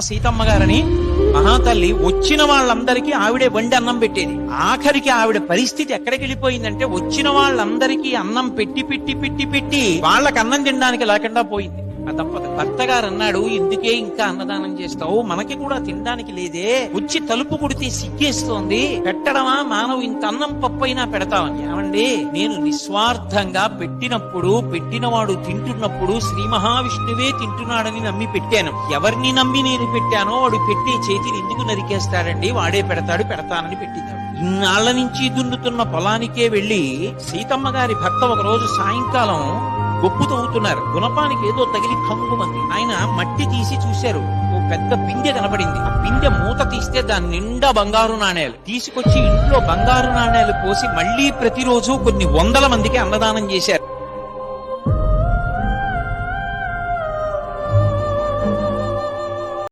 సీతమ్మ గారని మహాతల్లి వచ్చిన వాళ్ళందరికీ ఆవిడే వండి అన్నం పెట్టేది. ఆఖరికి ఆవిడ పరిస్థితి ఎక్కడికి వెళ్ళిపోయిందంటే వచ్చిన వాళ్ళందరికీ అన్నం పెట్టి పెట్టి పెట్టి పెట్టి వాళ్ళకి అన్నం తినడానికి లేకుండా పోయింది. ఆ దంపతి భర్త గారు అన్నాడు, ఎందుకే ఇంకా అన్నదానం చేస్తావు, మనకి కూడా తినడానికి లేదే, వచ్చి తలుపు కొడితే సిగ్గేస్తోంది, పెట్టడమా మానవు, ఇంత అన్నం పప్పు అయినా పెడతామని. ఏమండి, నేను నిస్వార్థంగా పెట్టినప్పుడు, పెట్టినవాడు తింటున్నప్పుడు శ్రీ మహావిష్ణువే తింటున్నాడని నమ్మి పెట్టాను. ఎవరిని నమ్మి నేను పెట్టానో వాడు పెట్టే చేతిని ఎందుకు నరికేస్తాడండి, వాడే పెడతాడు, పెడతానని పెట్టిందాడు. ఇన్నాళ్ల నుంచి దున్నుతున్న పొలానికే వెళ్లి సీతమ్మ గారి భర్త ఒక రోజు సాయంకాలం గొప్పు తవ్వుతున్నారు. గుణపానికి ఏదో తగిలి ఖంగుమంది. ఆయన మట్టి తీసి చూశారు, ఓ పెద్ద బిందె కనపడింది. ఆ బిందె మూత తీస్తే దాని నిండా బంగారు నాణేలు. తీసుకొచ్చి ఇంట్లో బంగారు నాణేలు పోసి మళ్లీ ప్రతిరోజు కొన్ని వందల మందికి అన్నదానం చేశారు.